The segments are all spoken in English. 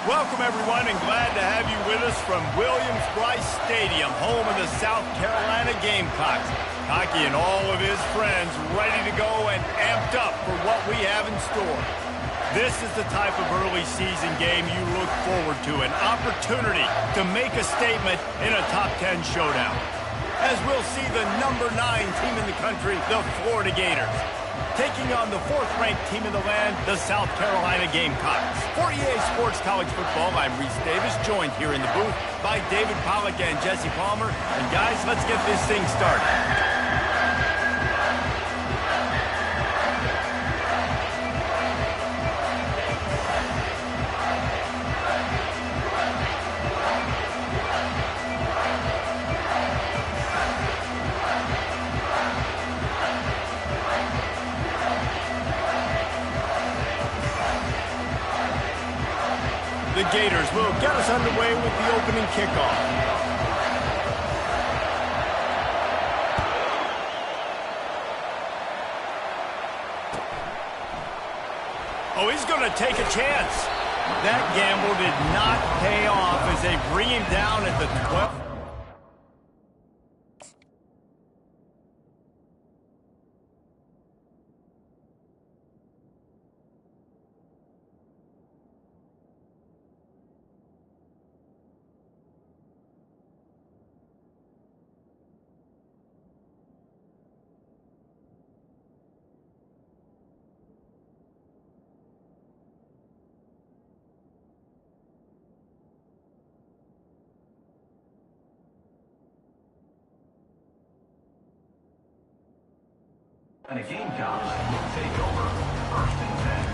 Welcome, everyone, and glad to have you with us from Williams-Brice Stadium, home of the South Carolina Gamecocks. Hockey and all of his friends ready to go and amped up for what we have in store. This is the type of early season game you look forward to, an opportunity to make a statement in a top 10 showdown. As we'll see the number 9 team in the country, the Florida Gators, taking on the 4th-ranked team in the land, the South Carolina Gamecocks. For EA Sports College Football, I'm Reese Davis, joined here in the booth by David Pollack and Jesse Palmer. And guys, let's get this thing started. The Gators will get us underway with the opening kickoff. Oh, he's going to take a chance. That gamble did not pay off as they bring him down at the 12th. And a Gamecock will take over 1st and 10.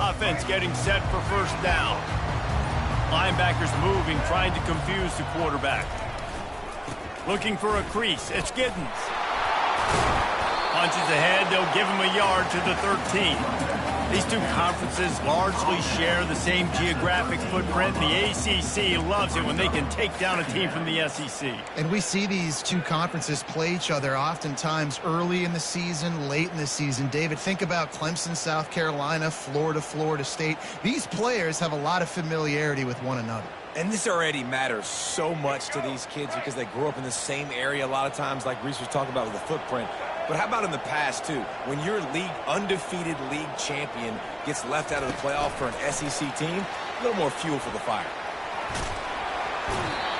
Offense getting set for 1st down. Linebackers moving, trying to confuse the quarterback. Looking for a crease. It's Giddens. Punches ahead. They'll give him a yard to the 13. These two conferences largely share the same geographic footprint. The ACC loves it when they can take down a team from the SEC. And we see these two conferences play each other oftentimes early in the season, late in the season. David, think about Clemson, South Carolina, Florida, Florida State. These players have a lot of familiarity with one another. And this already matters so much to these kids because they grew up in the same area a lot of times, like Reese was talking about with the footprint. But how about in the past, too? When your undefeated league champion gets left out of the playoff for an SEC team, a little more fuel for the fire.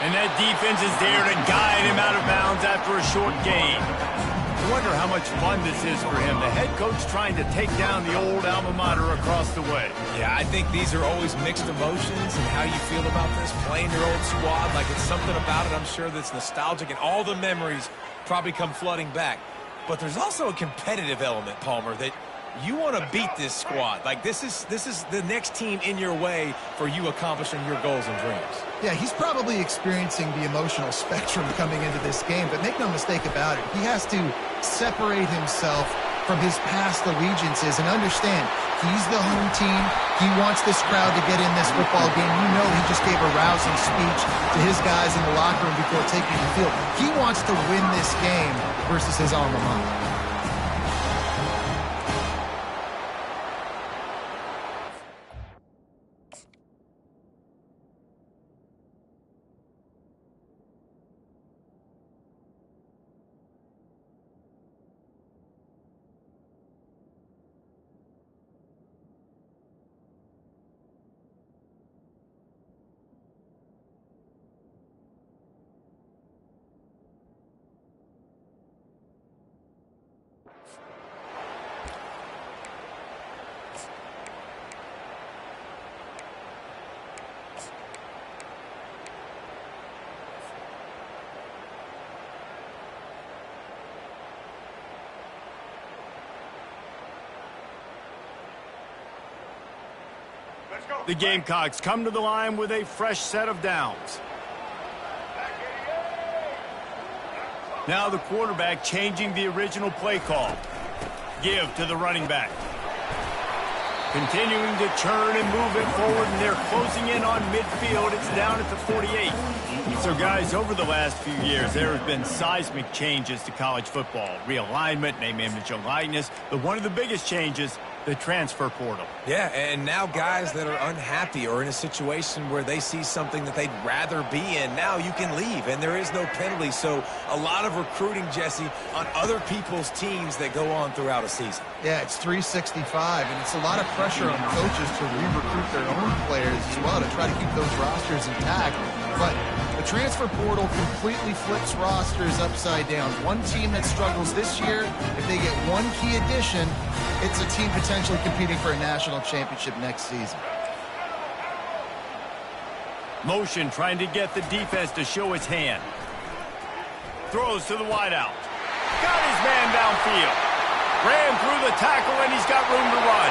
And that defense is there to guide him out of bounds after a short gain. I wonder how much fun this is for him. The head coach trying to take down the old alma mater across the way. Yeah, I think these are always mixed emotions and how you feel about this, playing your old squad. Like, it's something about it, I'm sure, that's nostalgic, and all the memories probably come flooding back. But there's also a competitive element, Palmer, that you want to beat this squad. Like, this is the next team in your way for you accomplishing your goals and dreams. Yeah, he's probably experiencing the emotional spectrum coming into this game, but make no mistake about it. He has to separate himself from his past allegiances and understand he's the home team. He wants this crowd to get in this football game. You know, he just gave a rousing speech to his guys in the locker room before taking the field. He wants to win this game versus his alma mater. The Gamecocks come to the line with a fresh set of downs. Now the quarterback changing the original play call. Give to the running back. Continuing to churn and move it forward, and they're closing in on midfield. It's down at the 48. So, guys, over the last few years, there have been seismic changes to college football. Realignment, name, image, and likeness. But one of the biggest changes, the transfer portal. Yeah, and now guys that are unhappy or in a situation where they see something that they'd rather be in, now you can leave, and there is no penalty. So a lot of recruiting, Jesse, on other people's teams that go on throughout a season. Yeah, it's 365, and it's a lot of pressure on coaches to re-recruit their own players as well to try to keep those rosters intact. But the transfer portal completely flips rosters upside down. One team that struggles this year, if they get one key addition, it's a team potentially competing for a national championship next season. Motion trying to get the defense to show his hand. Throws to the wideout. Got his man downfield. Ran through the tackle, and he's got room to run.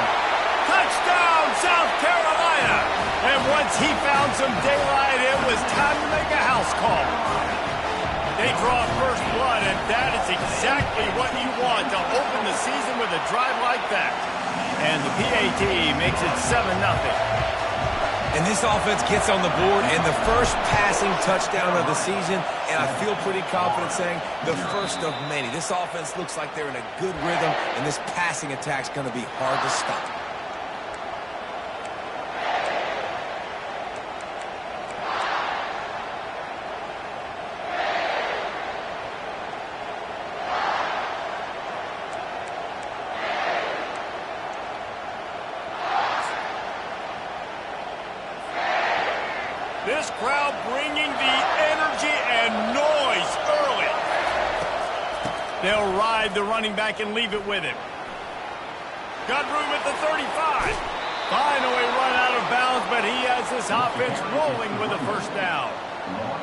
Touchdown, South Carolina! And once he found some daylight, it was time to make a house call. They draw first blood, and that is exactly what you want to open the season with a drive like that. And the PAT makes it 7-0. And this offense gets on the board, and the first passing touchdown of the season, and I feel pretty confident saying the first of many. This offense looks like they're in a good rhythm, and this passing attack's going to be hard to stop. This crowd bringing the energy and noise early. They'll ride the running back and leave it with him. Got room at the 35. Finally run out of bounds, but he has this offense rolling with a first down.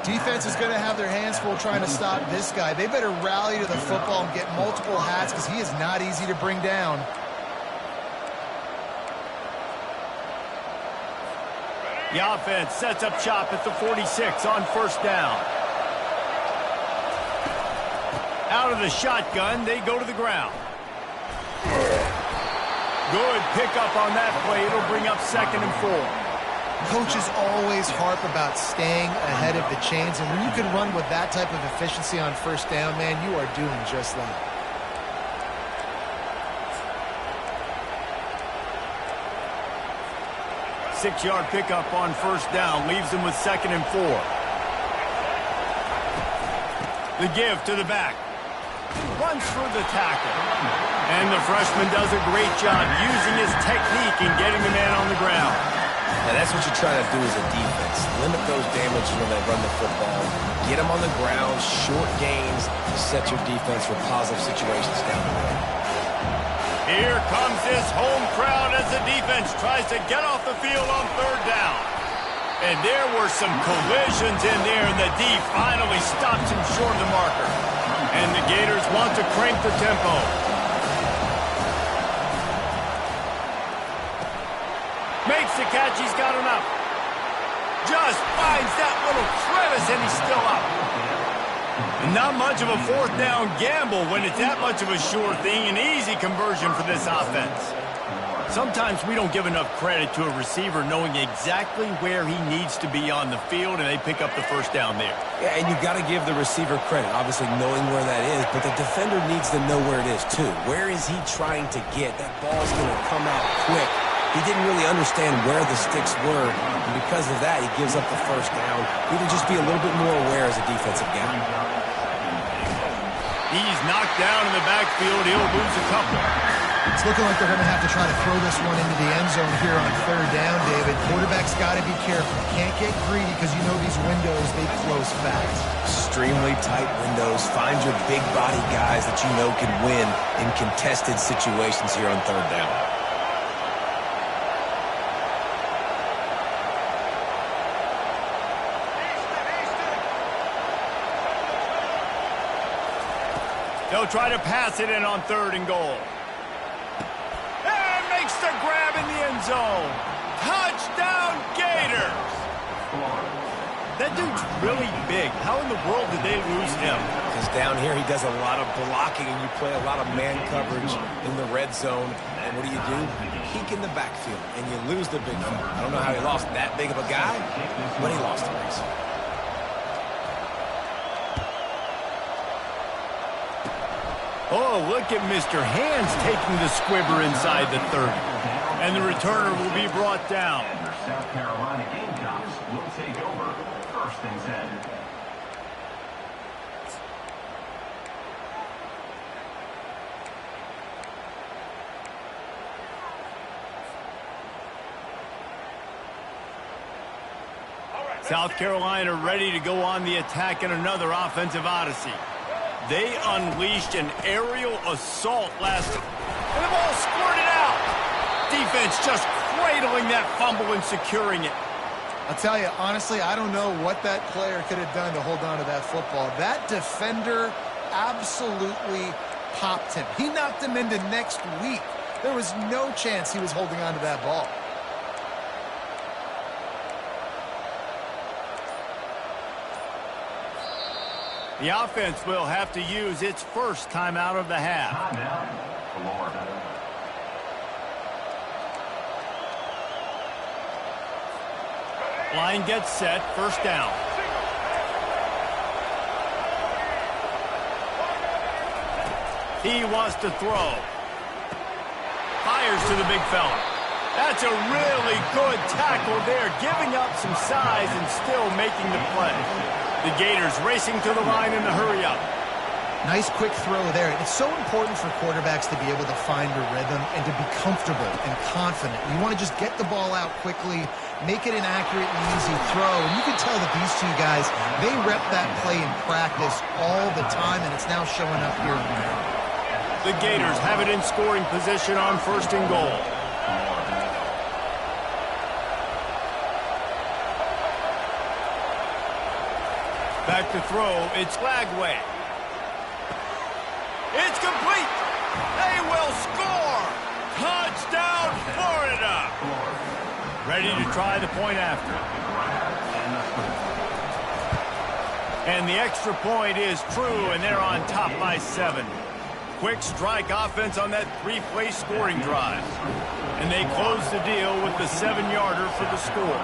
Defense is going to have their hands full trying to stop this guy. They better rally to the football and get multiple hats because he is not easy to bring down. The offense sets up shop at the 46 on first down. Out of the shotgun, they go to the ground. Good pickup on that play. It'll bring up 2nd and 4. Coaches always harp about staying ahead of the chains, and when you can run with that type of efficiency on first down, man, you are doing just that. 6-yard pickup on first down leaves them with 2nd and 4. The give to the back. Runs through the tackle. And the freshman does a great job using his technique and getting the man on the ground. And that's what you try to do as a defense. Limit those damages when they run the football. Get them on the ground, short gains to set your defense for positive situations down the road. Here comes this home crowd as the defense tries to get off the field on third down. And there were some collisions in there, and the D finally stops him short of the marker. And the Gators want to crank the tempo. Makes the catch, he's got enough. Just finds that little crevice, and he's still up. Not much of a fourth down gamble when it's that much of a sure thing, an easy conversion for this offense. Sometimes we don't give enough credit to a receiver knowing exactly where he needs to be on the field, and they pick up the first down there. Yeah, and you've got to give the receiver credit, obviously knowing where that is, but the defender needs to know where it is too. Where is he trying to get? That ball's going to come out quick. He didn't really understand where the sticks were, and because of that, he gives up the first down. He need to just be a little bit more aware as a defensive guy. He's knocked down in the backfield. He'll lose a couple. It's looking like they're going to have to try to throw this one into the end zone here on third down, David. Quarterback's got to be careful. Can't get greedy because you know these windows, they close fast. Extremely tight windows. Find your big body guys that you know can win in contested situations here on third down. They'll try to pass it in on 3rd and goal. And makes the grab in the end zone. Touchdown, Gators! The dude's really big. How in the world did they lose him? Because down here he does a lot of blocking, and you play a lot of man coverage in the red zone. And what do? Peek in the backfield, and you lose the big fella. I don't know how he lost that big of a guy, but he lost him. Oh, look at Mr. Hands taking the squibber inside the 30. And the returner will be brought down. And the South Carolina Gamecocks will take over 1st and 10. South Carolina ready to go on the attack in another offensive odyssey. They unleashed an aerial assault last time, and the ball squirted out. Defense just cradling that fumble and securing it. I'll tell you, honestly, I don't know what that player could have done to hold on to that football. That defender absolutely popped him. He knocked him into next week. There was no chance he was holding on to that ball. The offense will have to use its first timeout of the half. Timeout, Florida. Line gets set, 1st down. He wants to throw. Fires to the big fella. That's a really good tackle there, giving up some size and still making the play. The Gators racing to the line in the hurry-up. Nice quick throw there. It's so important for quarterbacks to be able to find a rhythm and to be comfortable and confident. You want to just get the ball out quickly, make it an accurate and easy throw. And you can tell that these two guys, they rep that play in practice all the time, and it's now showing up here. The Gators have it in scoring position on 1st and goal. Back to throw, it's Flagway. It's complete. They will score. Touchdown, Florida. Ready to try the point after. And the extra point is true, and they're on top by 7. Quick strike offense on that 3-play scoring drive. And they close the deal with the 7-yarder for the score.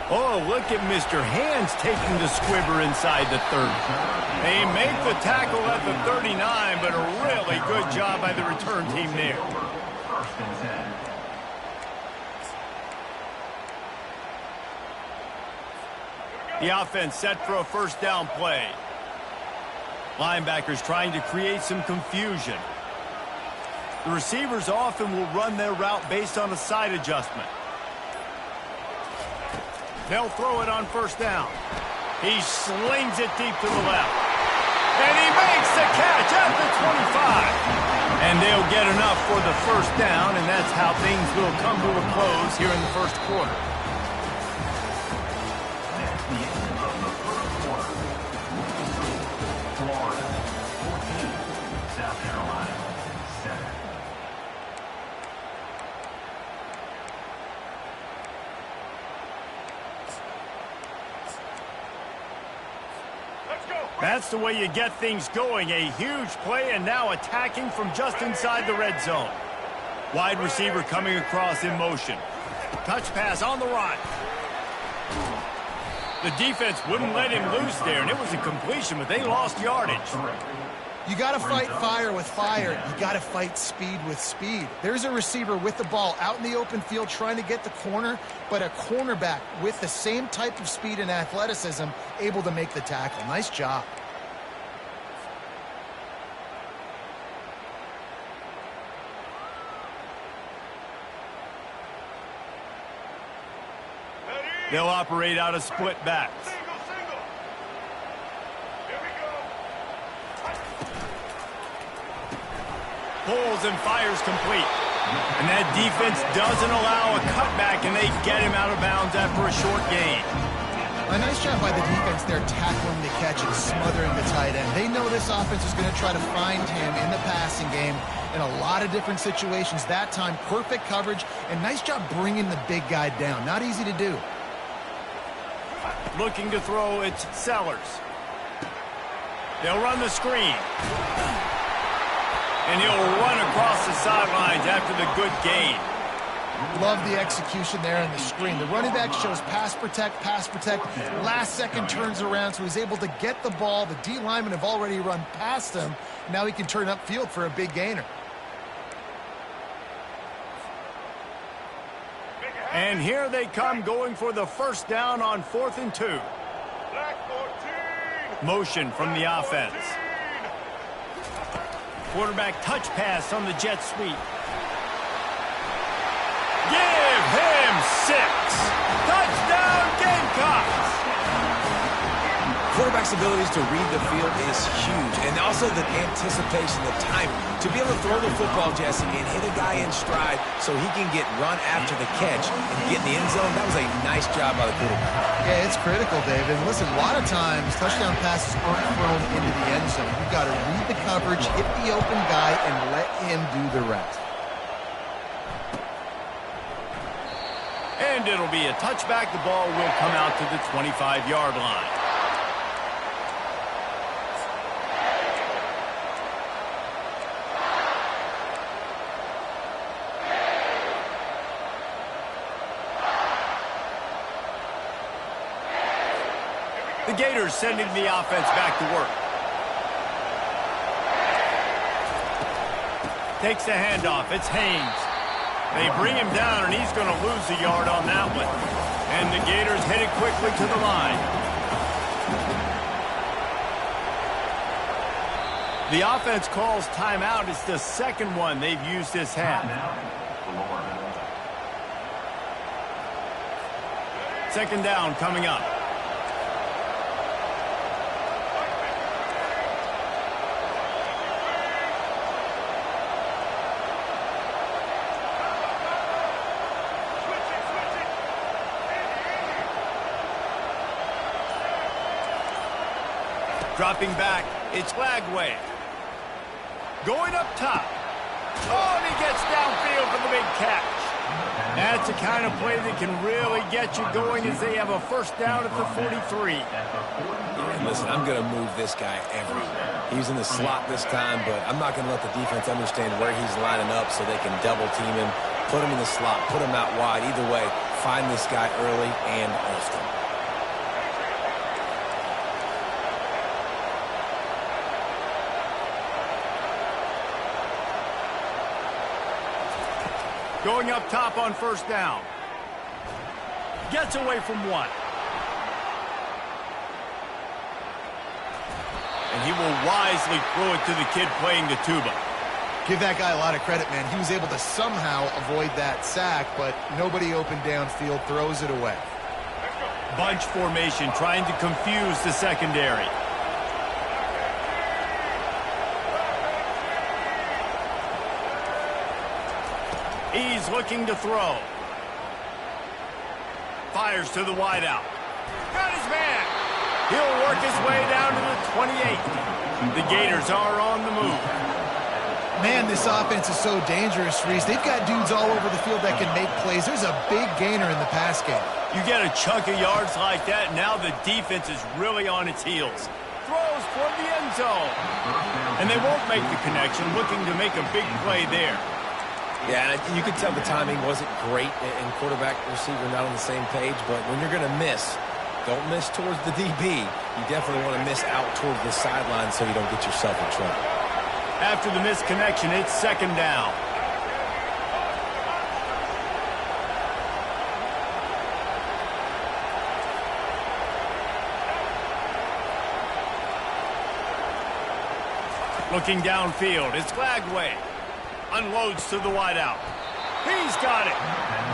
Oh, look at Mr. Hands taking the squibber inside the 30. They make the tackle at the 39, but a really good job by the return team there. 1st and 10. The offense set for a 1st down play. Linebackers trying to create some confusion. The receivers often will run their route based on a side adjustment. They'll throw it on 1st down. He slings it deep to the left. And he makes the catch at the 25. And they'll get enough for the 1st down, and that's how things will come to a close here in the 1st quarter. That's the end of the 1st quarter. Florida 14, South Carolina 7. That's the way you get things going. A huge play, and now attacking from just inside the red zone. Wide receiver coming across in motion. Touch pass on the run. The defense wouldn't let him loose there, and it was a completion, but they lost yardage. You got to fight fire with fire. You got to fight speed with speed. There's a receiver with the ball out in the open field trying to get the corner, but a cornerback with the same type of speed and athleticism able to make the tackle. Nice job. They'll operate out of split backs. Pulls and fires complete. And that defense doesn't allow a cutback, and they get him out of bounds after a short gain. A nice job by the defense there tackling the catch and smothering the tight end. They know this offense is going to try to find him in the passing game in a lot of different situations. That time, perfect coverage, and nice job bringing the big guy down. Not easy to do. Looking to throw, it's Sellers. They'll run the screen. And he'll run across the sidelines after the good gain. Love the execution there on the screen. The running back shows pass protect, pass protect. Last second turns around, so he's able to get the ball. The D linemen have already run past him. Now he can turn upfield for a big gainer. And here they come, going for the first down on 4th and 2. Motion from the offense. Quarterback touch pass on the jet sweep. Give him 6. Touchdown Gamecocks. Quarterback's abilities to read the field is huge, and also the anticipation, the timing. To be able to throw the football, Jesse, and hit a guy in stride so he can get run after the catch and get in the end zone, that was a nice job by the quarterback. Yeah, it's critical, David. And listen, a lot of times, touchdown passes aren't thrown into the end zone. You've got to read the coverage, hit the open guy, and let him do the rest. And it'll be a touchback. The ball will come out to the 25-yard line. The Gators sending the offense back to work. Takes the handoff. It's Haynes. They bring him down, and he's going to lose a yard on that one. And the Gators headed quickly to the line. The offense calls timeout. It's the second one they've used this half. Second down coming up. Dropping back, it's Lagway. Going up top. Oh, and he gets downfield for the big catch. That's the kind of play that can really get you going as they have a first down at the 43. And listen, I'm going to move this guy everywhere. He's in the slot this time, but I'm not going to let the defense understand where he's lining up so they can double team him, put him in the slot, put him out wide. Either way, find this guy early and often. Going up top on first down. Gets away from one. And he will wisely throw it to the kid playing the tuba. Give that guy a lot of credit, man. He was able to somehow avoid that sack, but nobody open downfield, throws it away. Bunch formation, trying to confuse the secondary. He's looking to throw. Fires to the wideout. Got his man. He'll work his way down to the 28. The Gators are on the move. Man, this offense is so dangerous, Reese. They've got dudes all over the field that can make plays. There's a big gainer in the pass game. You get a chunk of yards like that, now the defense is really on its heels. Throws for the end zone. And they won't make the connection, looking to make a big play there. Yeah, you could tell the timing wasn't great and quarterback receiver not on the same page, but when you're going to miss, don't miss towards the DB. You definitely want to miss out towards the sideline so you don't get yourself in trouble. After the missed connection, it's second down. Looking downfield, it's Lagway. Unloads to the wideout. He's got it.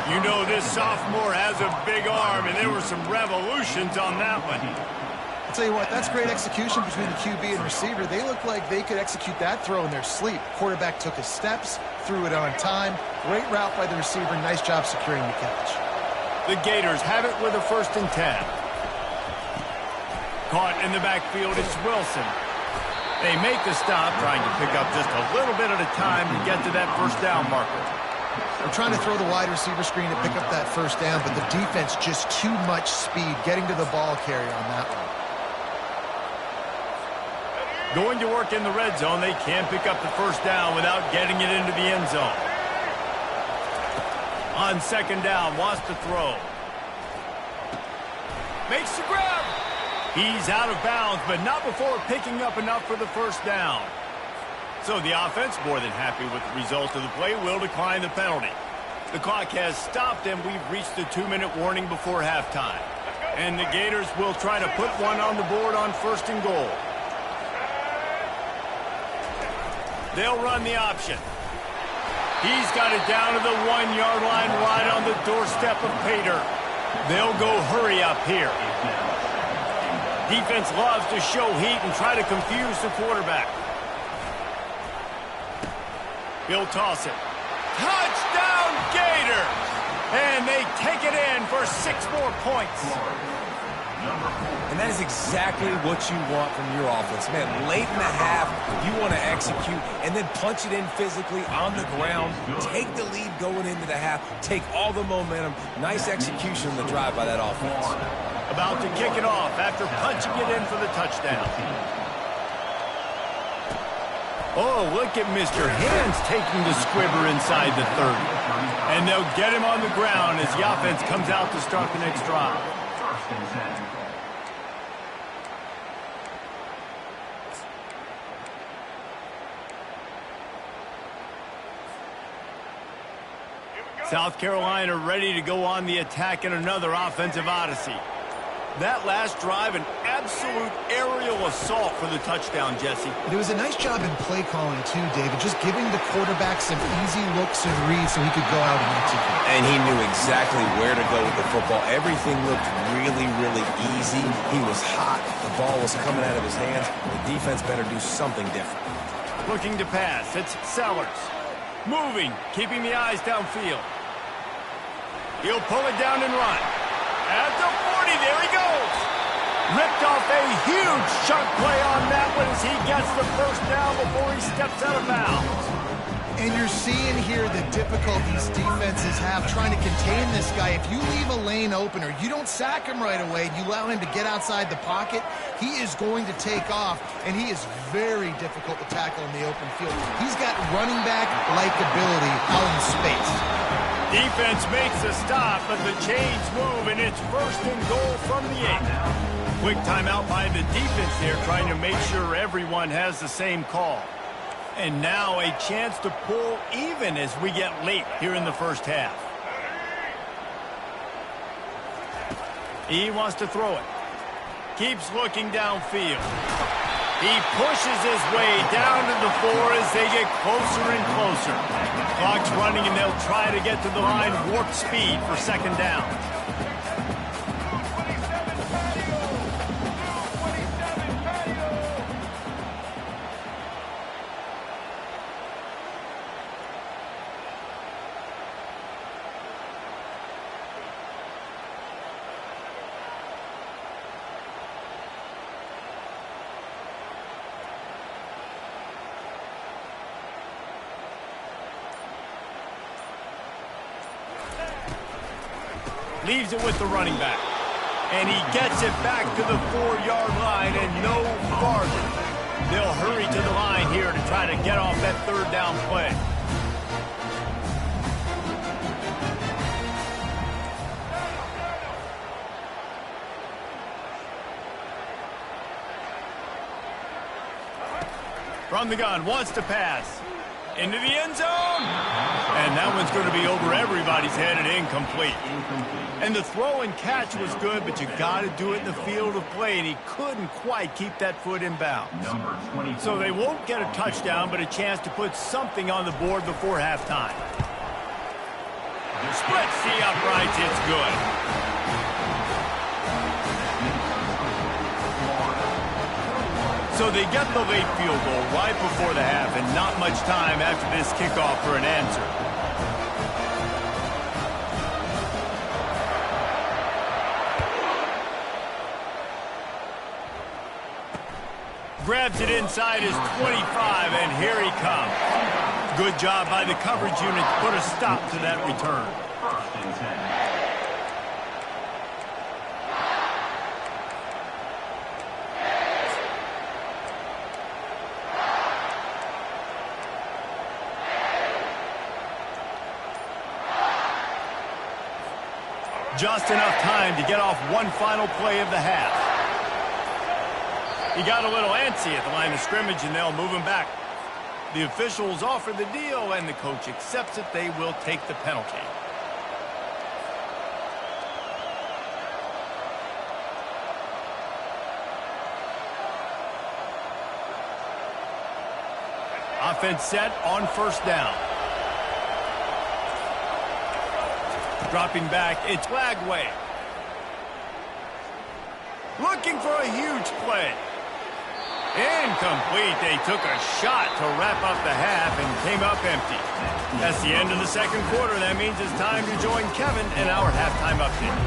You know this sophomore has a big arm, and there were some revolutions on that one. I'll tell you what, that's great execution between the QB and receiver. They look like they could execute that throw in their sleep. Quarterback took his steps, threw it on time. Great route by the receiver. Nice job securing the catch. The Gators have it with a 1st and 10. Caught in the backfield, it's Wilson. They make the stop, trying to pick up just a little bit at a time to get to that first down marker. They're trying to throw the wide receiver screen to pick up that first down, but the defense just too much speed getting to the ball carrier on that one. Going to work in the red zone, they can't pick up the first down without getting it into the end zone. On second down, wants to throw. Makes the grab. He's out of bounds, but not before picking up enough for the first down. So the offense, more than happy with the result of the play, will decline the penalty. The clock has stopped, and we've reached the 2-minute warning before halftime. And the Gators will try to put one on the board on first and goal. They'll run the option. He's got it down to the 1-yard line right on the doorstep of Pater. They'll go hurry up here. Defense loves to show heat and try to confuse the quarterback. He'll toss it. Touchdown, Gators! And they take it in for 6 more points. And that is exactly what you want from your offense. Man, late in the half, you want to execute and then punch it in physically on the ground. Take the lead going into the half. Take all the momentum. Nice execution on the drive by that offense. About to kick it off after punching it in for the touchdown. Oh, look at Mr. Hands taking the squibber inside the 30. And they'll get him on the ground as the offense comes out to start the next drive. First and 10. South Carolina ready to go on the attack in another offensive odyssey. That last drive, an absolute aerial assault for the touchdown, Jesse. It was a nice job in play calling, too, David, just giving the quarterback some easy looks and reads so he could go out and execute. And he knew exactly where to go with the football. Everything looked really, really easy. He was hot. The ball was coming out of his hands. The defense better do something different. Looking to pass. It's Sellers. Moving, keeping the eyes downfield. He'll pull it down and run. At the 40, there he goes. Ripped off a huge chunk play on that one as he gets the first down before he steps out of bounds. And you're seeing here the difficulties defenses have trying to contain this guy. If you leave a lane open or you don't sack him right away, you allow him to get outside the pocket, he is going to take off, and he is very difficult to tackle in the open field. He's got running back-like ability out in space. Defense makes a stop, but the chains move, and it's first and goal from the 8. Quick timeout by the defense there, trying to make sure everyone has the same call. And now a chance to pull even as we get late here in the first half. He wants to throw it. Keeps looking downfield. He pushes his way down to the 4 as they get closer and closer. Clock's running, and they'll try to get to the line warp speed for second down. Leaves it with the running back. And he gets it back to the 4-yard line and no farther. They'll hurry to the line here to try to get off that third down play. From the gun, wants to pass. Into the end zone. And that one's going to be over everybody's head and incomplete. And the throw and catch was good, but you got to do it in the field of play, and he couldn't quite keep that foot in bounds. So they won't get a touchdown, but a chance to put something on the board before halftime. Splits the uprights, it's good. So they get the late field goal right before the half, and not much time after this kickoff for an answer. Grabs it inside his 25, and here he comes. Good job by the coverage unit to put a stop to that return. First and 10. Just enough time to get off one final play of the half. He got a little antsy at the line of scrimmage, and they'll move him back. The officials offer the deal, and the coach accepts it. They will take the penalty. Offense set on first down. Dropping back, it's Lagway. Looking for a huge play. Incomplete. They took a shot to wrap up the half and came up empty. That's the end of the second quarter. That means it's time to join Kevin in our halftime update.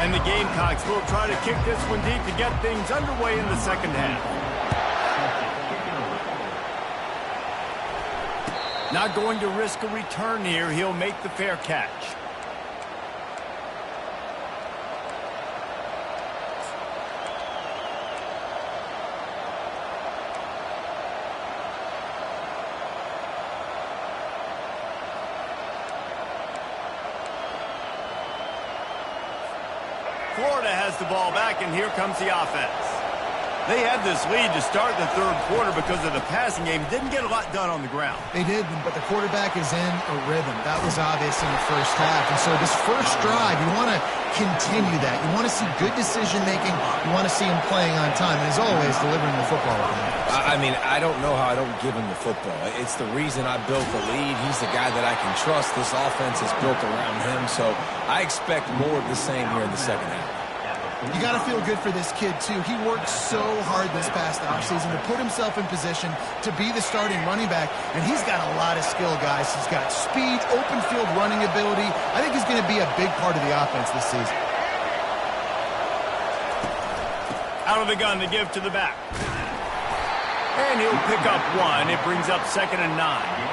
And the Gamecocks will try to kick this one deep to get things underway in the second half. Not going to risk a return here. He'll make the fair catch. Florida has the ball back, and here comes the offense. They had this lead to start the third quarter because of the passing game. Didn't get a lot done on the ground. They did, but the quarterback is in a rhythm. That was obvious in the first half. And so this first drive, you want to continue that. You want to see good decision-making. You want to see him playing on time. And as always, delivering the football. I mean, I don't know how I don't give him the football. It's the reason I built the lead. He's the guy that I can trust. This offense is built around him. So I expect more of the same here in the second half. You got to feel good for this kid, too. He worked so hard this past offseason to put himself in position to be the starting running back, and he's got a lot of skill, guys. He's got speed, open field running ability. I think he's going to be a big part of the offense this season. Out of the gun to give to the back. And he'll pick up one. It brings up 2nd and 9.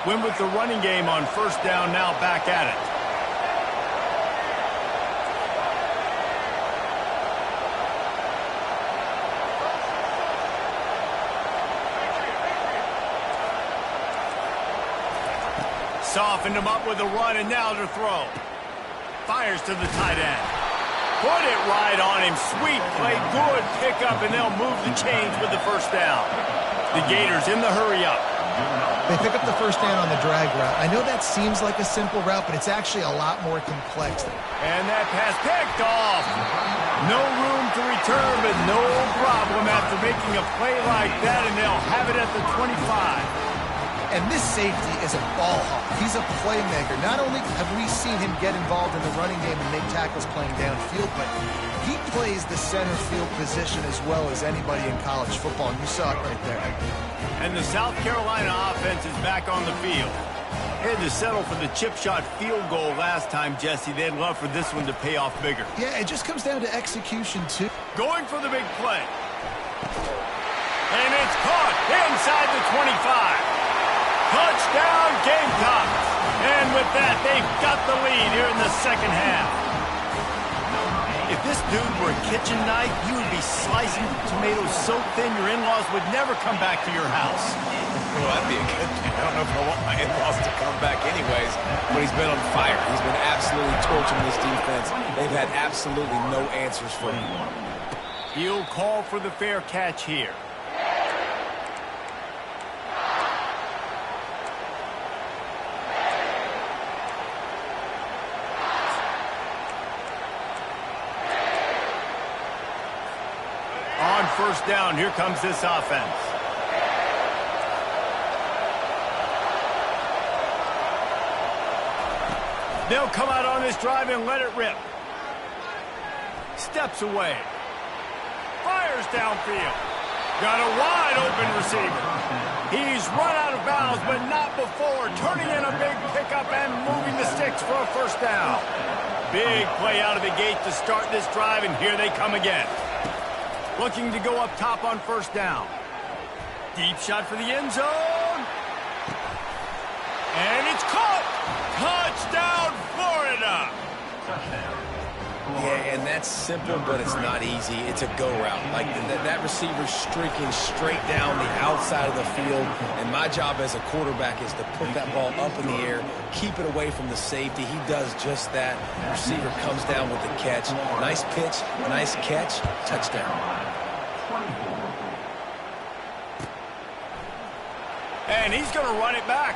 Win with the running game on first down, now back at it. Softened him up with a run, and now to throw. Fires to the tight end. Put it right on him. Sweet play, good pickup, and they'll move the chains with the first down. The Gators in the hurry up. They pick up the first down on the drag route. I know that seems like a simple route, but it's actually a lot more complex. And that pass picked off. No room to return, but no problem after making a play like that, and they'll have it at the 25. And this safety is a ball hawk. He's a playmaker. Not only have we seen him get involved in the running game and make tackles playing downfield, but he plays the center field position as well as anybody in college football. And you saw it right there. And the South Carolina offense is back on the field. They had to settle for the chip shot field goal last time, Jesse. They'd love for this one to pay off bigger. Yeah, it just comes down to execution, too. Going for the big play. And it's caught inside the 25. Touchdown, Gamecocks. And with that, they've got the lead here in the second half. If this dude were a kitchen knife, you would be slicing tomatoes so thin your in-laws would never come back to your house. Well, that'd be a good thing. I don't know if I want my in-laws to come back anyways, but he's been on fire. He's been absolutely torching this defense. They've had absolutely no answers for him. He'll call for the fair catch here. On first down, here comes this offense. They'll come out on this drive and let it rip. Steps away. Fires downfield. Got a wide open receiver. He's run out of bounds, but not before. Turning in a big pickup and moving the sticks for a first down. Big play out of the gate to start this drive, and here they come again. Looking to go up top on first down. Deep shot for the end zone. And it's caught. Touchdown, Florida. Touchdown. Yeah, and that's simple, but it's not easy. It's a go route. Like that receiver's streaking straight down the outside of the field, and my job as a quarterback is to put that ball up in the air, keep it away from the safety. He does just that. The receiver comes down with the catch. Nice pitch, nice catch, touchdown. And he's going to run it back.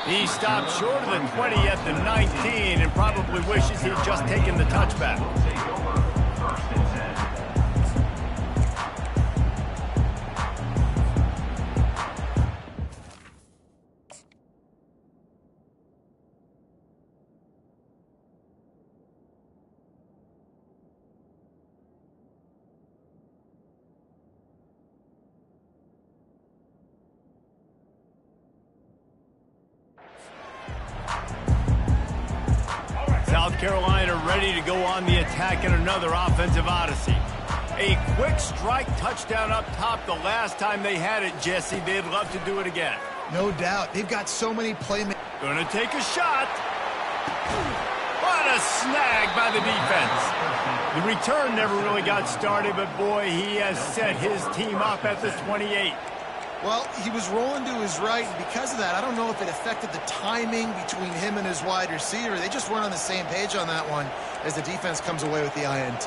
He stopped short of the 20 at the 19 and probably wishes he'd just taken the touchback. Take over first and 10. South Carolina ready to go on the attack in another offensive odyssey. A quick strike touchdown up top the last time they had it, Jesse. They'd love to do it again. No doubt. They've got so many playmakers. Gonna take a shot. What a snag by the defense. The return never really got started, but boy, he has set his team up at the 28. Well, he was rolling to his right, and because of that, I don't know if it affected the timing between him and his wide receiver. They just weren't on the same page on that one as the defense comes away with the INT.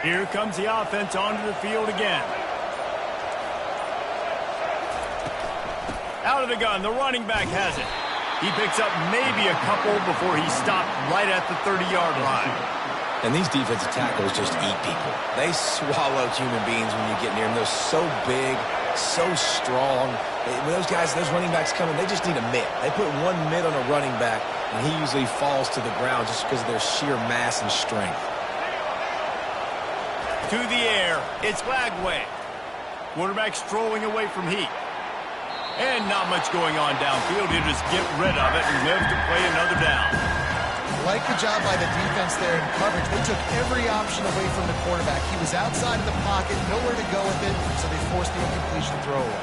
Here comes the offense onto the field again. Out of the gun, the running back has it. He picks up maybe a couple before he stopped right at the 30-yard line. And these defensive tackles just eat people. They swallow human beings when you get near them. They're so big, so strong. When those guys, those running backs come in, they just need a mitt. They put one mitt on a running back, and he usually falls to the ground just because of their sheer mass and strength. To the air, it's Lagway. Quarterback strolling away from heat. And not much going on downfield. He'll just get rid of it and live to play another down. Like the job by the defense there in coverage. They took every option away from the quarterback. He was outside of the pocket, nowhere to go with it, so they forced the incompletion throwaway.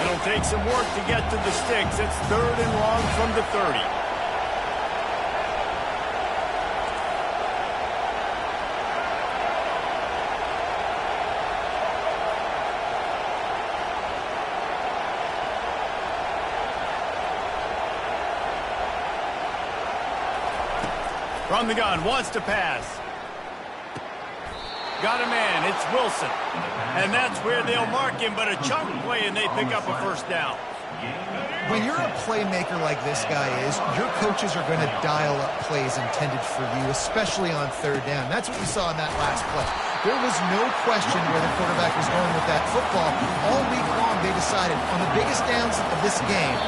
It'll take some work to get to the sticks. It's 3rd and long from the 30. From the gun, wants to pass. Got a man, it's Wilson. And that's where they'll mark him, but a chunk play and they pick up a first down. When you're a playmaker like this guy is, your coaches are going to dial up plays intended for you, especially on 3rd down. That's what we saw in that last play. There was no question where the quarterback was going with that football. All week long, they decided on the biggest downs of this game,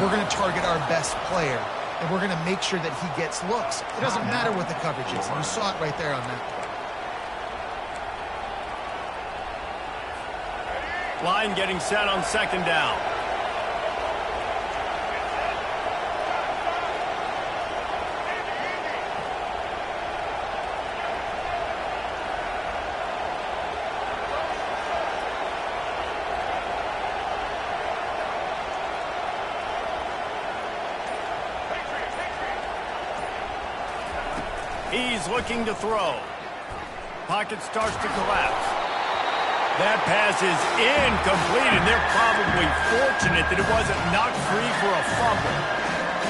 we're going to target our best player. And we're going to make sure that he gets looks. It doesn't matter what the coverage is. And you saw it right there on that play. Line getting set on 2nd down. He's looking to throw. Pocket starts to collapse. That pass is incomplete, and they're probably fortunate that it wasn't knocked free for a fumble.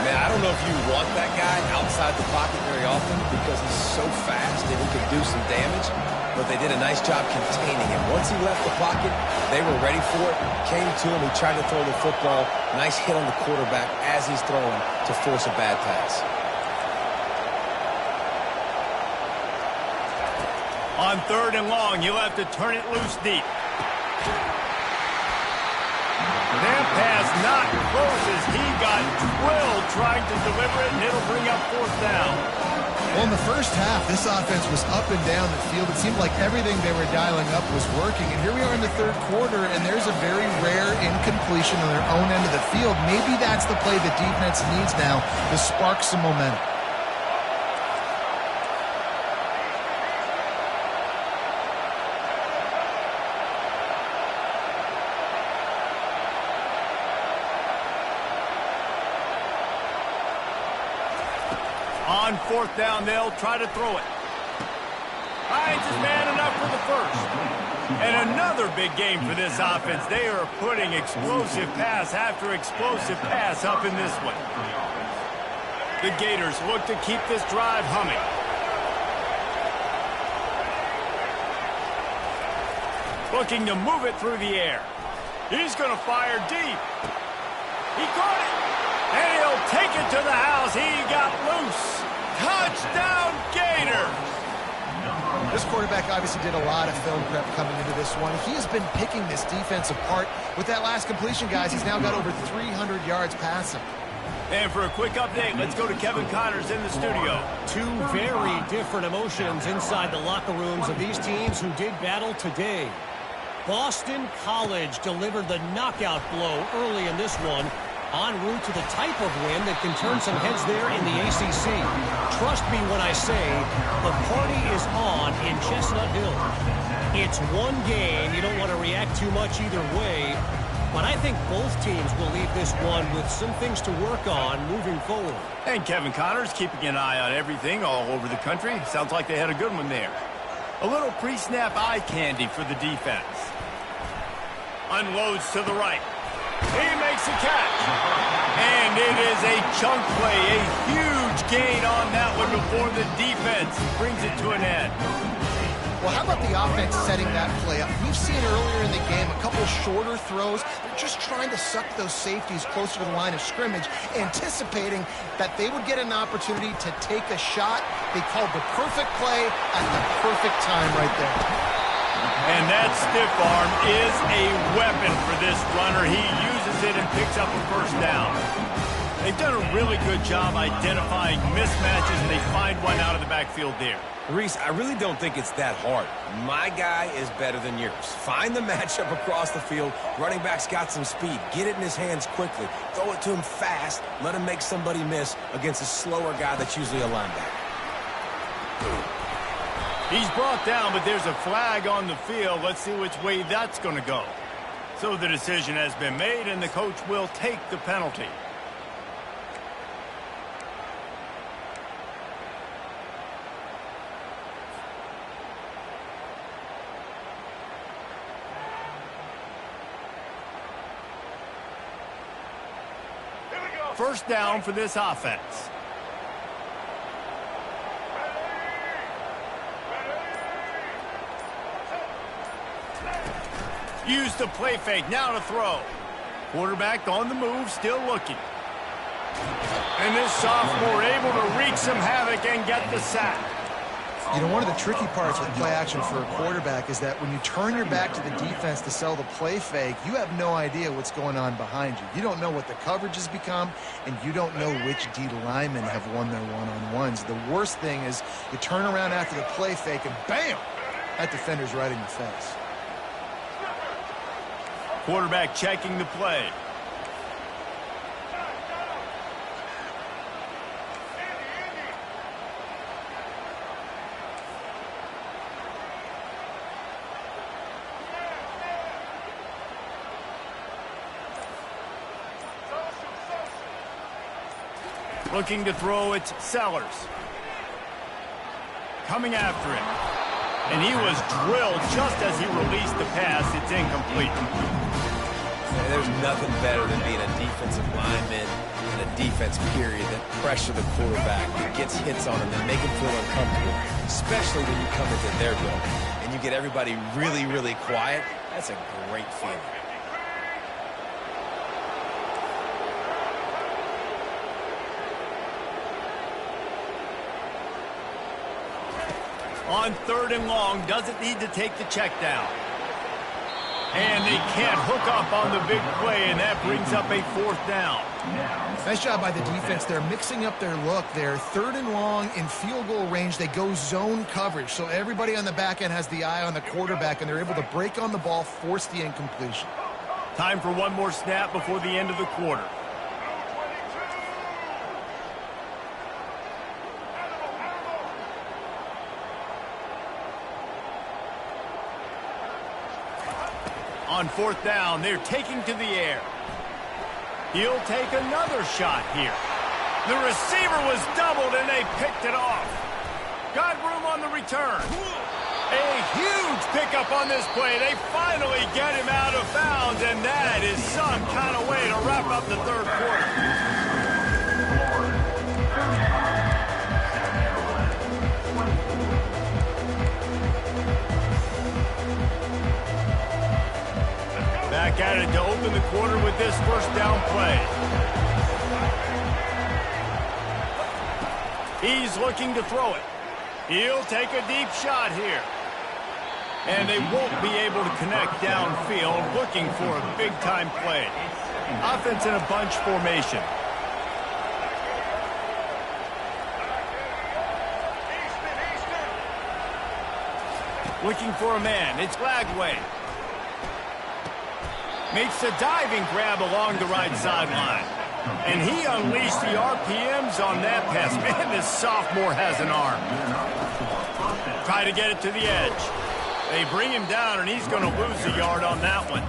Man, I don't know if you want that guy outside the pocket very often because he's so fast and he can do some damage, but they did a nice job containing him. Once he left the pocket, they were ready for it, came to him, he tried to throw the football. Nice hit on the quarterback as he's throwing to force a bad pass. On 3rd and long, you'll have to turn it loose deep. That pass not close as he got drilled trying to deliver it, and it'll bring up 4th down. Well, in the first half, this offense was up and down the field. It seemed like everything they were dialing up was working. And here we are in the third quarter, and there's a very rare incompletion on their own end of the field. Maybe that's the play the defense needs now to spark some momentum. On fourth down, they'll try to throw it. Finds his man enough for the first. And another big game for this offense. They are putting explosive pass after explosive pass up in this one. The Gators look to keep this drive humming. Looking to move it through the air. He's going to fire deep. He caught it. And he'll take it to the house. He got loose. Touchdown, Gators! This quarterback obviously did a lot of film prep coming into this one. He has been picking this defense apart. With that last completion, guys, he's now got over 300 yards passing. And for a quick update, let's go to Kevin Connors in the studio. Two very different emotions inside the locker rooms of these teams who did battle today. Boston College delivered the knockout blow early in this one, en route to the type of win that can turn some heads there in the ACC. Trust me when I say the party is on in Chestnut Hill. It's one game. You don't want to react too much either way, but I think both teams will leave this one with some things to work on moving forward. And Kevin Connors keeping an eye on everything all over the country. Sounds like they had a good one there. A little pre-snap eye candy for the defense. Unloads to the right. He makes a catch. And it is a chunk play, a huge gain on that one before the defense brings it to an end. Well, how about the offense setting that play up? We've seen earlier in the game a couple shorter throws. They're just trying to suck those safeties closer to the line of scrimmage, anticipating that they would get an opportunity to take a shot. They called the perfect play at the perfect time right there. And that stiff arm is a weapon for this runner. He uses it and picks up a first down. They've done a really good job identifying mismatches, and they find one out of the backfield there. Reese, I really don't think it's that hard. My guy is better than yours. Find the matchup across the field. Running back's got some speed. Get it in his hands quickly. Throw it to him fast. Let him make somebody miss against a slower guy that's usually a linebacker. He's brought down, but there's a flag on the field. Let's see which way that's going to go. So the decision has been made, and the coach will take the penalty. First down for this offense. Use the play fake, now to throw. Quarterback on the move, still looking. And this sophomore able to wreak some havoc and get the sack. You know, one of the tricky parts with play action for a quarterback is that when you turn your back to the defense to sell the play fake, you have no idea what's going on behind you. You don't know what the coverage has become, and you don't know which D linemen have won their one-on-ones. The worst thing is you turn around after the play fake, and bam! That defender's right in your face. Quarterback checking the play. Looking to throw, it's Sellers. Coming after him. And he was drilled just as he released the pass. It's incomplete. There's nothing better than being a defensive lineman and a defense period that pressure the quarterback, that gets hits on him, and make him feel uncomfortable, especially when you come into their building and you get everybody really, really quiet. That's a great feeling. On third and long, doesn't need to take the check down. And they can't hook up on the big play, and that brings up a 4th down. Nice job by the defense. They're mixing up their look. They're 3rd and long in field goal range. They go zone coverage. So everybody on the back end has the eye on the quarterback, and they're able to break on the ball, force the incompletion. Time for one more snap before the end of the quarter. On 4th down, they're taking to the air. He'll take another shot here. The receiver was doubled, and they picked it off. Got room on the return. A huge pickup on this play. They finally get him out of bounds, and that is some kind of way to wrap up the 3rd quarter. Back at it to open the quarter with this 1st down play. He's looking to throw it. He'll take a deep shot here. And they won't be able to connect downfield, looking for a big-time play. Offense in a bunch formation. Looking for a man. It's Lagway. Makes a diving grab along the right sideline. And he unleashed the RPMs on that pass. Man, this sophomore has an arm. Try to get it to the edge. They bring him down, and he's going to lose a yard on that one.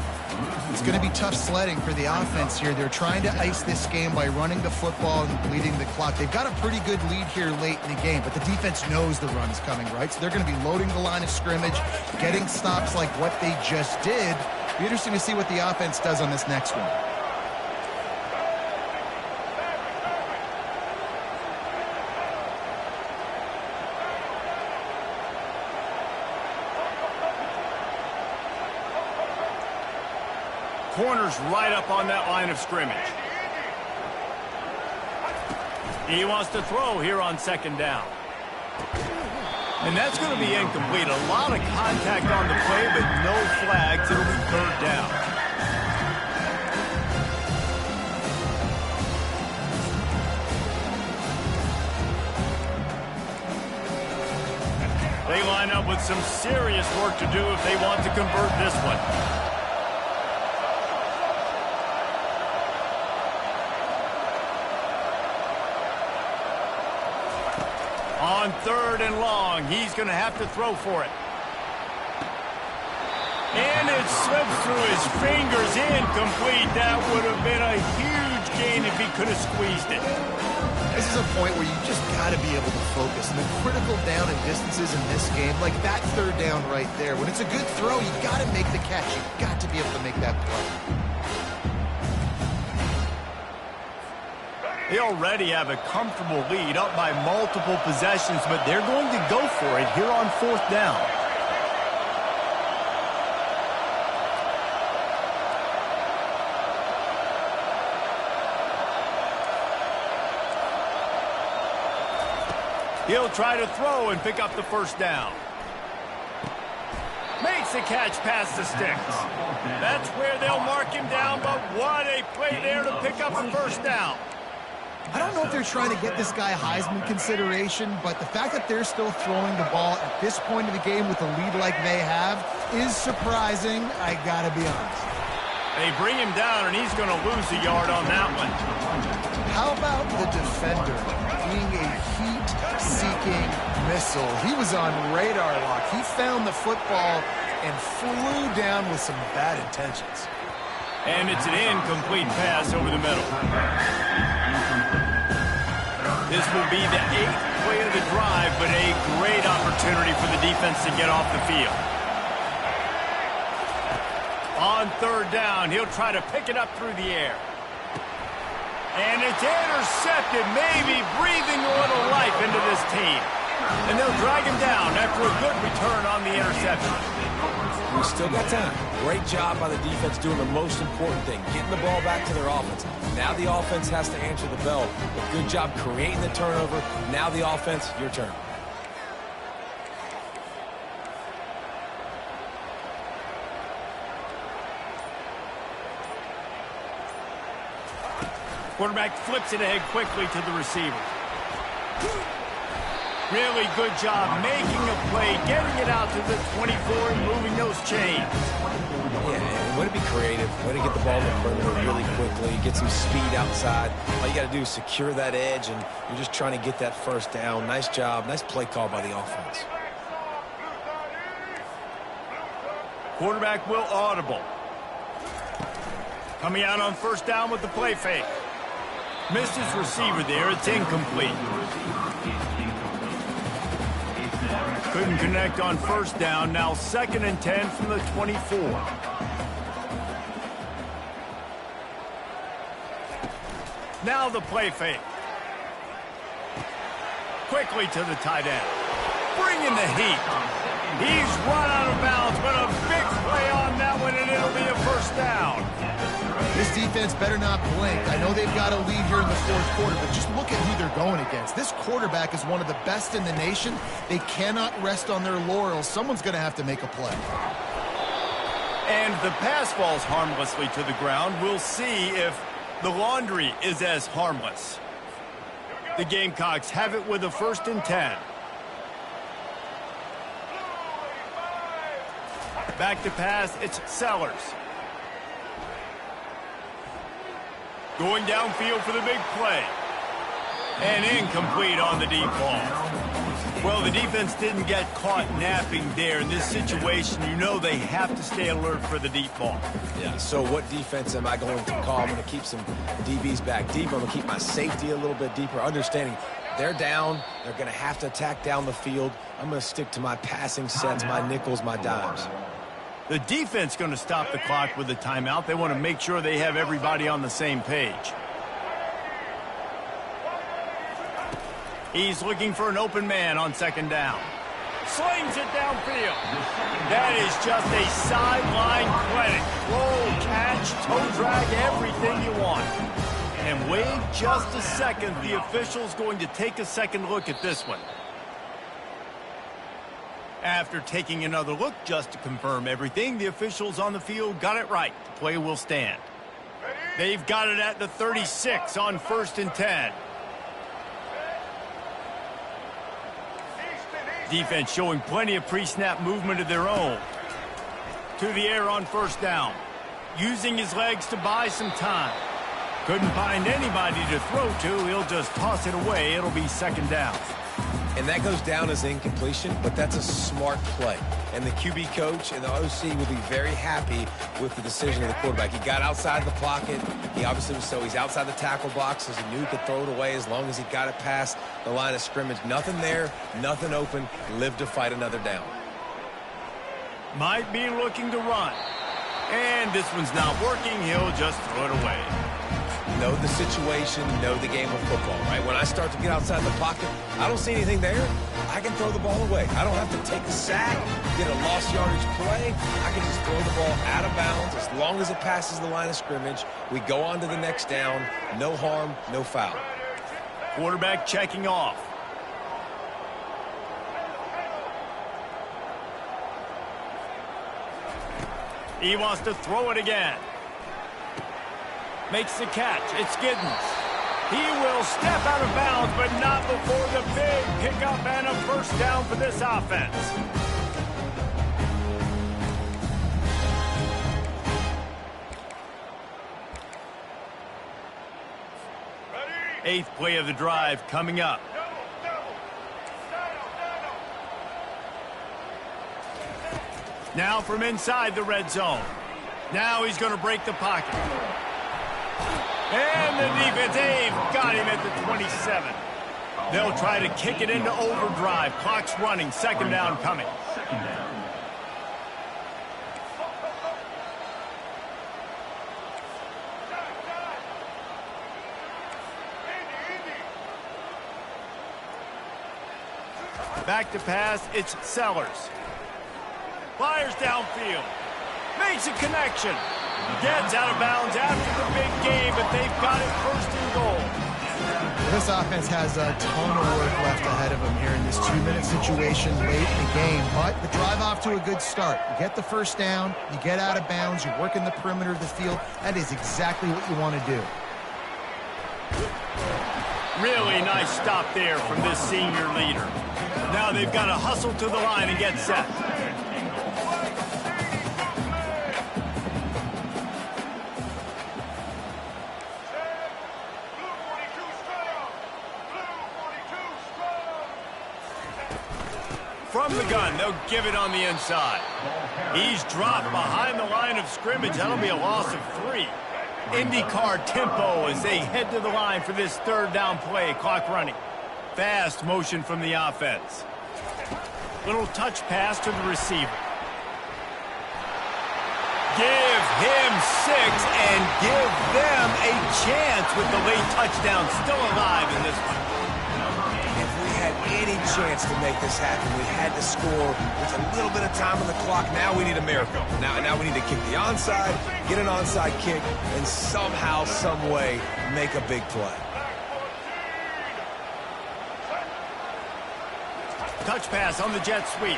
It's going to be tough sledding for the offense here. They're trying to ice this game by running the football and bleeding the clock. They've got a pretty good lead here late in the game, but the defense knows the run's coming, right? So they're going to be loading the line of scrimmage, getting stops like what they just did. Be interesting to see what the offense does on this next one. Corner's right up on that line of scrimmage. He wants to throw here on 2nd down. And that's going to be incomplete. A lot of contact on the play, but no flags. It'll be 3rd down. They line up with some serious work to do if they want to convert this one. On 3rd and long, he's going to have to throw for it. And it slips through his fingers, incomplete. That would have been a huge gain if he could have squeezed it. This is a point where you just got to be able to focus. And the critical down and distances in this game, like that 3rd down right there. When it's a good throw, you got to make the catch. You've got to be able to make that play. They already have a comfortable lead up by multiple possessions, but they're going to go for it here on 4th down. He'll try to throw and pick up the 1st down. Makes the catch past the sticks. That's where they'll mark him down, but what a play there to pick up a 1st down. I don't know if they're trying to get this guy Heisman consideration, but the fact that they're still throwing the ball at this point of the game with a lead like they have is surprising, I gotta be honest. They bring him down, and he's going to lose a yard on that one. How about the defender being a heat-seeking missile? He was on radar lock. He found the football and flew down with some bad intentions. And it's an incomplete pass over the middle. This will be the 8th play of the drive, but a great opportunity for the defense to get off the field. On 3rd down, he'll try to pick it up through the air. And it's intercepted, maybe breathing a little life into this team. And they'll drag him down after a good return on the interception. We still got time. Great job by the defense doing the most important thing, getting the ball back to their offense. Now the offense has to answer the bell. A good job creating the turnover. Now the offense, your turn. Quarterback flips it ahead quickly to the receiver. Really good job making a play, getting it out to the 24 and moving those chains. Yeah, way to be creative, way to get the ball in the perimeter really quickly, get some speed outside. All you got to do is secure that edge, and you're just trying to get that first down. Nice job, nice play call by the offense. Quarterback will audible. Coming out on first down with the play fake. Missed his receiver there. It's incomplete. Couldn't connect on first down. Now 2nd and 10 from the 24. Now the play fake. Quickly to the tight end. Bringing the heat. He's run out of bounds, but a big play on that one, and it'll be a first down. This defense better not blink. I know they've got a lead here in the 4th quarter, but just look at who they're going against. This quarterback is one of the best in the nation. They cannot rest on their laurels. Someone's going to have to make a play. And the pass falls harmlessly to the ground. We'll see if the laundry is as harmless. The Gamecocks have it with a 1st and 10. Back to pass, it's Sellers. Going downfield for the big play. And incomplete on the deep ball. Well, the defense didn't get caught napping there. In this situation, you know they have to stay alert for the deep ball. Yeah, so what defense am I going to call? I'm going to keep some DBs back deeper. I'm going to keep my safety a little bit deeper, understanding they're down. They're going to have to attack down the field. I'm going to stick to my passing sets, my nickels, my dimes. The defense going to stop the clock with a timeout. They want to make sure they have everybody on the same page. He's looking for an open man on 2nd down. Slings it downfield. That is just a sideline clinic. Roll, catch, toe drag, everything you want. And wait just a second. The official's going to take a second look at this one. After taking another look just to confirm everything, the officials on the field got it right. The play will stand. They've got it at the 36 on 1st and 10. Defense showing plenty of pre-snap movement of their own. To the air on 1st down. Using his legs to buy some time. Couldn't find anybody to throw to. He'll just toss it away. It'll be 2nd down. And that goes down as incompletion, but that's a smart play. And the QB coach and the OC will be very happy with the decision of the quarterback. He got outside the pocket. He obviously was he's outside the tackle box, so he knew he could throw it away as long as he got it past the line of scrimmage. Nothing there, nothing open. Live to fight another down. Might be looking to run. And this one's not working. He'll just throw it away. Know the situation, know the game of football, right? When I start to get outside the pocket, I don't see anything there. I can throw the ball away. I don't have to take a sack, get a lost yardage play. I can just throw the ball out of bounds as long as it passes the line of scrimmage. We go on to the next down. No harm, no foul. Quarterback checking off. He wants to throw it again. Makes the catch. It's Giddens. He will step out of bounds, but not before the big pickup and a 1st down for this offense. Ready? 8th play of the drive coming up. Now from inside the red zone. Now he's going to break the pocket. And the defense, they've got him at the 27. They'll try to kick it into overdrive. Clock's running. 2nd down coming. Back to pass, it's Sellers. Fires downfield. Makes a connection. Gets out of bounds after the big game, but they've got it 1st and goal. This offense has a ton of work left ahead of them here in this 2-minute situation late in the game. But the drive off to a good start. You get the 1st down, you get out of bounds, you work in the perimeter of the field. That is exactly what you want to do. Really nice stop there from this senior leader. Now they've got to hustle to the line and get set. From the gun, they'll give it on the inside. He's dropped behind the line of scrimmage. That'll be a loss of 3. IndyCar tempo as they head to the line for this third down play. Clock running. Fast motion from the offense. Little touch pass to the receiver. Give him 6 and give them a chance with the late touchdown still alive in this one. If we had any chance to make this happen, we had to score with a little bit of time on the clock. Now we need a miracle. Now we need to kick the onside, get an onside kick, and somehow, some way, make a big play. Touch pass on the jet sweep.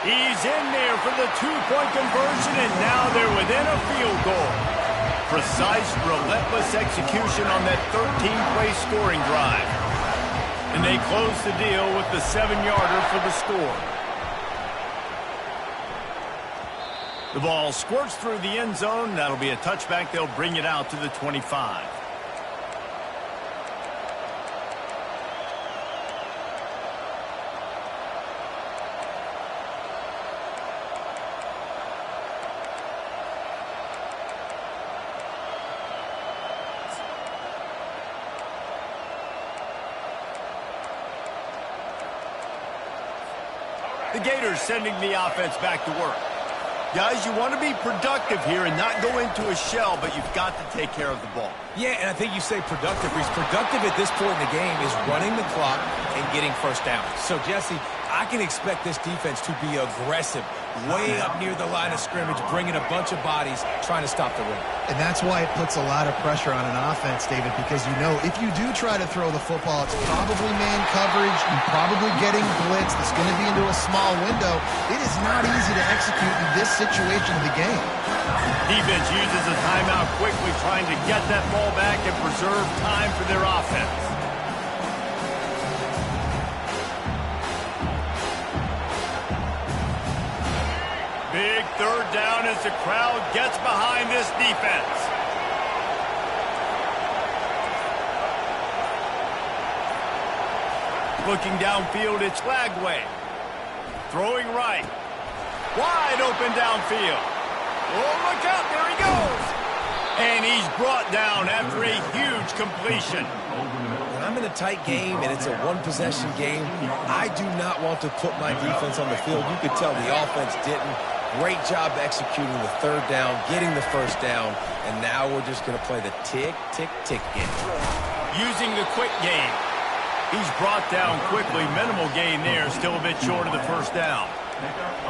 He's in there for the 2-point conversion, and now they're within a field goal. Precise, relentless execution on that 13-play scoring drive. And they close the deal with the 7-yarder for the score. The ball squirts through the end zone. That'll be a touchback. They'll bring it out to the 25. The Gators sending the offense back to work. Guys, you want to be productive here and not go into a shell, but you've got to take care of the ball. Yeah, and I think you say productive. He's productive at this point in the game is running the clock and getting first down. So, Jesse, I can expect this defense to be aggressive, way up near the line of scrimmage, bringing a bunch of bodies, trying to stop the run. And that's why it puts a lot of pressure on an offense, David, because you know if you do try to throw the football, it's probably man coverage, you're probably getting blitzed, it's going to be into a small window. It is not easy to execute in this situation of the game. Defense uses a timeout quickly, trying to get that ball back and preserve time for their offense. Big third down as the crowd gets behind this defense. Looking downfield, it's Lagway. Throwing right. Wide open downfield. Oh, look out, there he goes. And he's brought down after a huge completion. When I'm in a tight game and it's a one-possession game, I do not want to put my defense on the field. You could tell the offense didn't. Great job executing the third down, getting the first down, and now we're just going to play the tick, tick, tick game. Using the quick game. He's brought down quickly. Minimal gain there, still a bit short of the first down.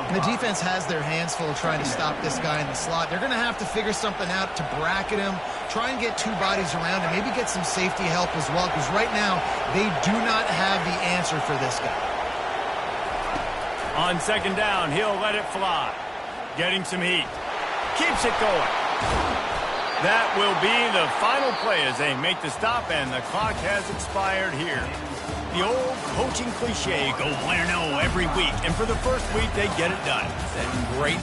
And the defense has their hands full trying to stop this guy in the slot. They're going to have to figure something out to bracket him, try and get 2 bodies around him, maybe get some safety help as well, because right now they do not have the answer for this guy. On second down, he'll let it fly. Getting some heat. Keeps it going. That will be the final play as they make the stop, and the clock has expired here. The old coaching cliche, go 1-0 every week, and for the first week, they get it done. Great